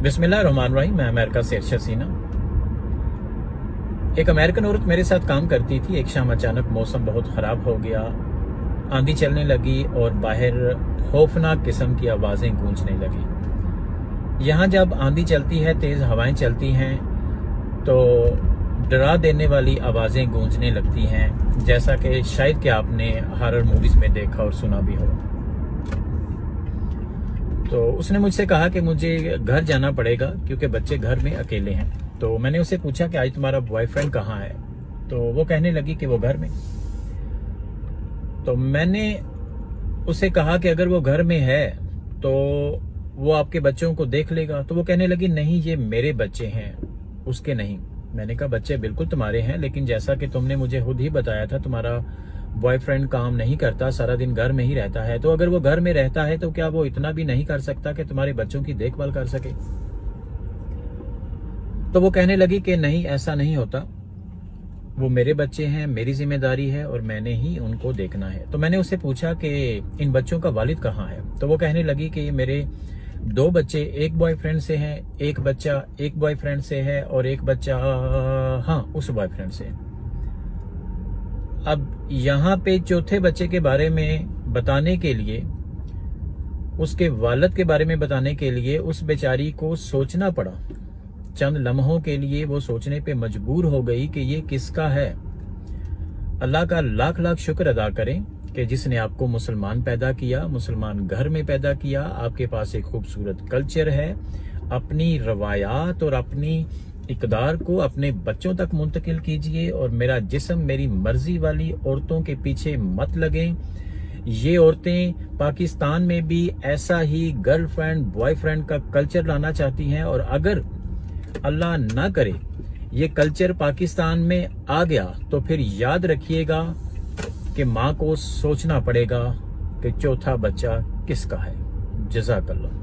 बिस्मिल्लाहिर्रहमानिर्रहीम। मैं अमेरिका से अर्शद सीना। एक अमेरिकन औरत मेरे साथ काम करती थी। एक शाम अचानक मौसम बहुत ख़राब हो गया, आंधी चलने लगी और बाहर खौफनाक किस्म की आवाज़ें गूंजने लगी। यहाँ जब आंधी चलती है, तेज़ हवाएं चलती हैं, तो डरा देने वाली आवाज़ें गूंजने लगती हैं, जैसा कि शायद कि आपने हॉरर मूवीज़ में देखा और सुना भी हो। तो उसने मुझसे कहा कि मुझे घर जाना पड़ेगा क्योंकि बच्चे घर में अकेले हैं। तो मैंने उससे पूछा कि आज तुम्हारा बॉयफ्रेंड कहाँ है? तो वो कहने लगी कि वो घर में। तो मैंने उसे कहा कि अगर वो घर में है तो वो आपके बच्चों को देख लेगा। तो वो कहने लगी नहीं, ये मेरे बच्चे हैं, उसके नहीं। मैंने कहा बच्चे बिल्कुल तुम्हारे हैं, लेकिन जैसा कि तुमने मुझे खुद ही बताया था तुम्हारा बॉयफ्रेंड काम नहीं करता, सारा दिन घर में ही रहता है। तो अगर वो घर में रहता है तो क्या वो इतना भी नहीं कर सकता कि तुम्हारे बच्चों की देखभाल कर सके? तो वो कहने लगी कि नहीं, ऐसा नहीं होता, वो मेरे बच्चे हैं, मेरी जिम्मेदारी है और मैंने ही उनको देखना है। तो मैंने उससे पूछा कि इन बच्चों का वालिद कहाँ है? तो वो कहने लगी कि मेरे 2 बच्चे एक बॉयफ्रेंड से हैं, एक बच्चा एक बॉयफ्रेंड से है और एक बच्चा उस बॉयफ्रेंड से। अब यहाँ पे चौथे बच्चे के बारे में बताने के लिए, उसके वालिद के बारे में बताने के लिए उस बेचारी को सोचना पड़ा। चंद लम्हों के लिए वो सोचने पे मजबूर हो गई कि ये किसका है। अल्लाह का लाख लाख शुक्र अदा करें कि जिसने आपको मुसलमान पैदा किया, मुसलमान घर में पैदा किया। आपके पास एक खूबसूरत कल्चर है। अपनी रवायात और अपनी इकदार को अपने बच्चों तक मुंतकिल कीजिए और मेरा जिस्म मेरी मर्जी वाली औरतों के पीछे मत लगें। ये औरतें पाकिस्तान में भी ऐसा ही गर्लफ्रेंड बॉयफ्रेंड का कल्चर लाना चाहती हैं, और अगर अल्लाह ना करे ये कल्चर पाकिस्तान में आ गया तो फिर याद रखिएगा कि माँ को सोचना पड़ेगा कि चौथा बच्चा किसका है। जज़ाकल्लाह।